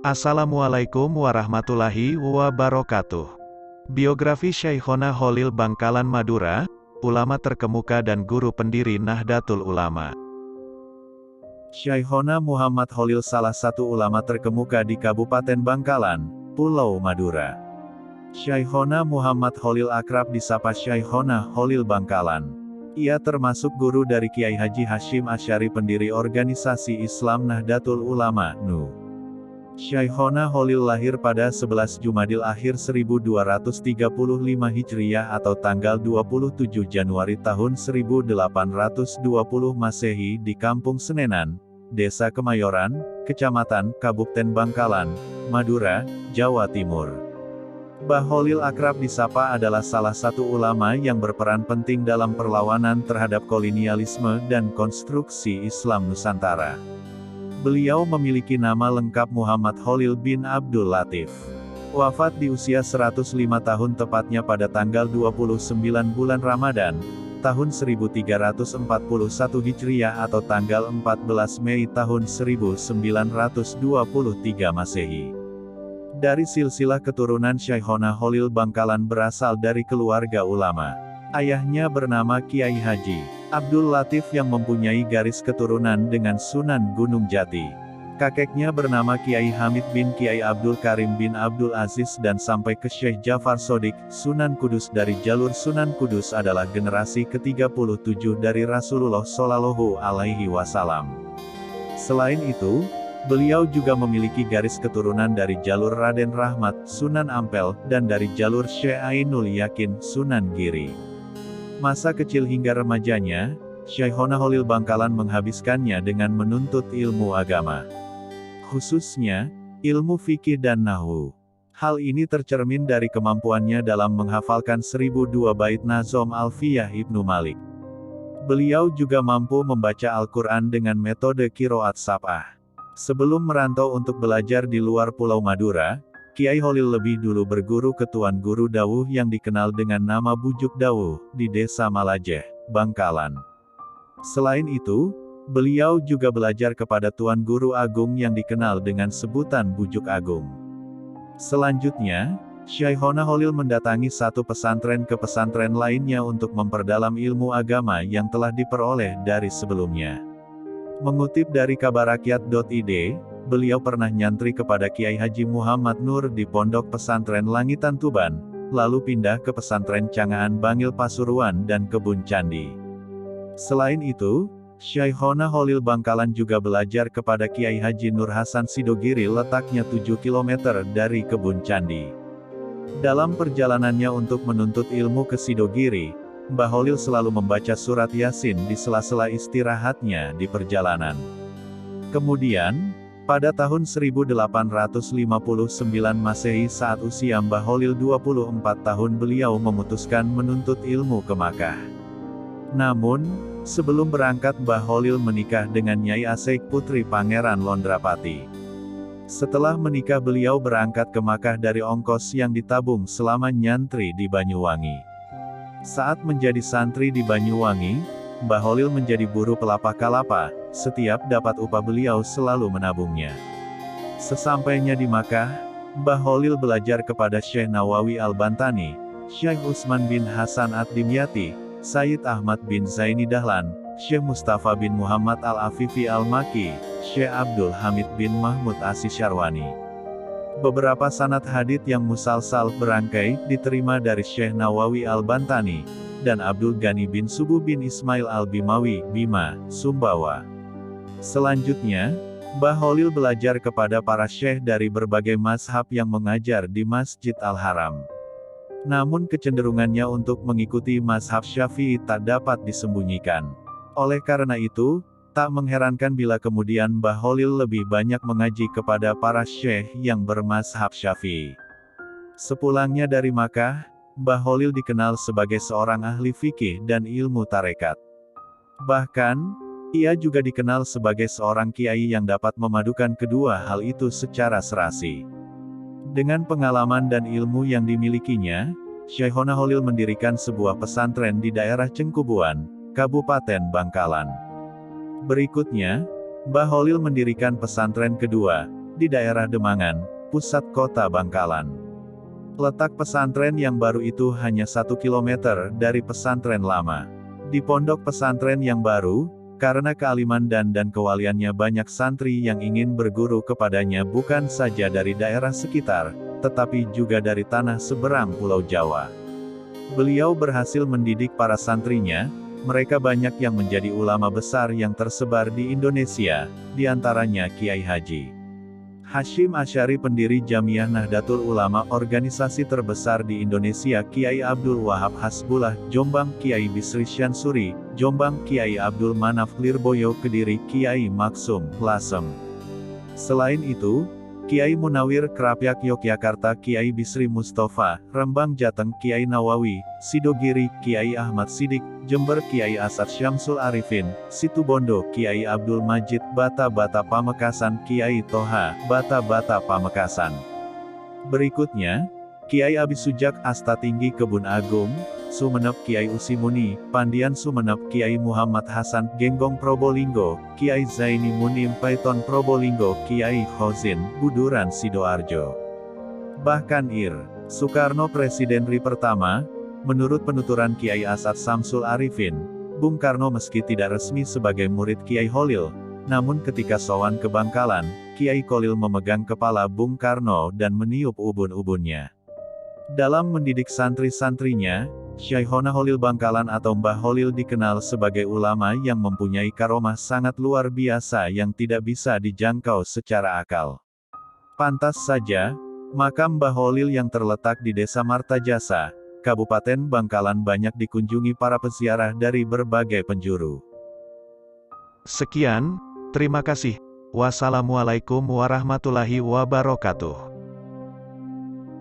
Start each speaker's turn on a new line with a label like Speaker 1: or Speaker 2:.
Speaker 1: Assalamualaikum warahmatullahi wabarakatuh. Biografi Syekhona Holil Bangkalan Madura, ulama terkemuka dan guru pendiri Nahdlatul Ulama. Syekhona Muhammad Holil salah satu ulama terkemuka di Kabupaten Bangkalan, Pulau Madura. Syekhona Muhammad Holil akrab disapa Syekhona Holil Bangkalan. Ia termasuk guru dari Kiai Haji Hashim Asy'ari pendiri organisasi Islam Nahdlatul Ulama, NU. Syekhona Holil lahir pada 11 Jumadil Akhir 1235 Hijriah atau tanggal 27 Januari tahun 1820 Masehi di Kampung Senenan, Desa Kemayoran, Kecamatan Kabupaten Bangkalan, Madura, Jawa Timur. Mbah Holil akrab disapa adalah salah satu ulama yang berperan penting dalam perlawanan terhadap kolonialisme dan konstruksi Islam Nusantara. Beliau memiliki nama lengkap Muhammad Holil bin Abdul Latif. Wafat di usia 105 tahun tepatnya pada tanggal 29 bulan Ramadan, tahun 1341 Hijriah atau tanggal 14 Mei tahun 1923 Masehi. Dari silsilah keturunan Syekhona Holil Bangkalan berasal dari keluarga ulama. Ayahnya bernama Kiai Haji Abdul Latif yang mempunyai garis keturunan dengan Sunan Gunung Jati. Kakeknya bernama Kiai Hamid bin Kiai Abdul Karim bin Abdul Aziz dan sampai ke Syekh Jafar Shodiq, Sunan Kudus dari jalur Sunan Kudus adalah generasi ke-37 dari Rasulullah Shallallahu Alaihi Wasallam. Selain itu, beliau juga memiliki garis keturunan dari jalur Raden Rahmat, Sunan Ampel, dan dari jalur Syekh Ainul Yakin, Sunan Giri. Masa kecil hingga remajanya, Syekhona Holil Bangkalan menghabiskannya dengan menuntut ilmu agama. Khususnya, ilmu fikih dan nahwu. Hal ini tercermin dari kemampuannya dalam menghafalkan 1002 bait Nazom Alfiyah Ibnu Malik. Beliau juga mampu membaca Al-Quran dengan metode qiraat sab'ah. Sebelum merantau untuk belajar di luar Pulau Madura, Kiai Holil lebih dulu berguru ke Tuan Guru Dawuh yang dikenal dengan nama Bujuk Dawuh, di Desa Malajeh, Bangkalan. Selain itu, beliau juga belajar kepada Tuan Guru Agung yang dikenal dengan sebutan Bujuk Agung. Selanjutnya, Syekhona Holil mendatangi satu pesantren ke pesantren lainnya untuk memperdalam ilmu agama yang telah diperoleh dari sebelumnya. Mengutip dari kabarakyat.id, beliau pernah nyantri kepada Kiai Haji Muhammad Nur di Pondok Pesantren Langitan Tuban, lalu pindah ke Pesantren Cangaan Bangil Pasuruan dan Kebun Candi. Selain itu, Syekhona Holil Bangkalan juga belajar kepada Kiai Haji Nur Hasan Sidogiri letaknya 7 km dari Kebun Candi. Dalam perjalanannya untuk menuntut ilmu ke Sidogiri, Mbah Holil selalu membaca surat Yasin di sela-sela istirahatnya di perjalanan. Kemudian, pada tahun 1859 Masehi saat usia Mbah Holil 24 tahun beliau memutuskan menuntut ilmu ke Makkah. Namun, sebelum berangkat Mbah Holil menikah dengan Nyai Asek putri Pangeran Londrapati. Setelah menikah beliau berangkat ke Makkah dari ongkos yang ditabung selama nyantri di Banyuwangi. Saat menjadi santri di Banyuwangi, Mbah Holil menjadi buruh pelapa kalapa, setiap dapat upah beliau selalu menabungnya. Sesampainya di Makkah, Mbah Holil belajar kepada Syekh Nawawi Al-Bantani, Syekh Utsman bin Hasan Ad-Dimyati, Sayyid Ahmad bin Zaini Dahlan, Syekh Mustafa bin Muhammad Al-Afifi Al-Maki, Syekh Abdul Hamid bin Mahmud As-Syarwani. Beberapa sanad hadits yang musalsal berangkai diterima dari Syekh Nawawi Al-Bantani, dan Abdul Ghani bin Subuh bin Ismail Al-Bimawi, Bima, Sumbawa. Selanjutnya, Mbah Holil belajar kepada para syekh dari berbagai mazhab yang mengajar di Masjid Al-Haram. Namun kecenderungannya untuk mengikuti mazhab Syafi'i tak dapat disembunyikan. Oleh karena itu, tak mengherankan bila kemudian Mbah Holil lebih banyak mengaji kepada para syekh yang bermazhab Syafi'i. Sepulangnya dari Makkah, Mbah Holil dikenal sebagai seorang ahli fikih dan ilmu tarekat. Bahkan, ia juga dikenal sebagai seorang kiai yang dapat memadukan kedua hal itu secara serasi. Dengan pengalaman dan ilmu yang dimilikinya, Syekhona Holil mendirikan sebuah pesantren di daerah Cengkubuan, Kabupaten Bangkalan. Berikutnya, Mbah Holil mendirikan pesantren kedua, di daerah Demangan, pusat kota Bangkalan. Letak pesantren yang baru itu hanya 1 kilometer dari pesantren lama. Di pondok pesantren yang baru, karena kealiman dan kewaliannya banyak santri yang ingin berguru kepadanya bukan saja dari daerah sekitar, tetapi juga dari tanah seberang Pulau Jawa. Beliau berhasil mendidik para santrinya, mereka banyak yang menjadi ulama besar yang tersebar di Indonesia, di antaranya Kiai Haji Hashim Asy'ari pendiri Jamiah Nahdlatul Ulama, organisasi terbesar di Indonesia, Kiai Abdul Wahab Hasbullah, Jombang, Kiai Bisri Syansuri, Jombang, Kiai Abdul Manaf Lirboyo, Kediri, Kiai Maksum Lasem. Selain itu, Kiai Munawir Krapyak Yogyakarta, Kiai Bisri Mustafa, Rembang Jateng, Kiai Nawawi, Sidogiri, Kiai Ahmad Sidik, Jember, Kiai Asad Syamsul Arifin, Situbondo, Kiai Abdul Majid, Bata-Bata Pamekasan, Kiai Toha, Bata-Bata Pamekasan. Berikutnya, Kiai Abi Sujak Asta Tinggi Kebun Agung, Sumeneb, Kiai Usimuni, Pandian Sumeneb, Kiai Muhammad Hasan, Genggong Probolinggo, Kiai Zaini Munim Paiton Probolinggo, Kiai Khozin, Buduran Sidoarjo. Bahkan Ir. Soekarno Presiden RI pertama, menurut penuturan Kiai Asad Samsul Arifin, Bung Karno meski tidak resmi sebagai murid Kiai Holil, namun ketika sowan ke Bangkalan, Kiai Kholil memegang kepala Bung Karno dan meniup ubun-ubunnya. Dalam mendidik santri-santrinya, Syekhona Holil Bangkalan atau Mbah Holil dikenal sebagai ulama yang mempunyai karomah sangat luar biasa yang tidak bisa dijangkau secara akal. Pantas saja, makam Mbah Holil yang terletak di Desa Martajasa, Kabupaten Bangkalan banyak dikunjungi para peziarah dari berbagai penjuru. Sekian, terima kasih. Wassalamualaikum warahmatullahi wabarakatuh.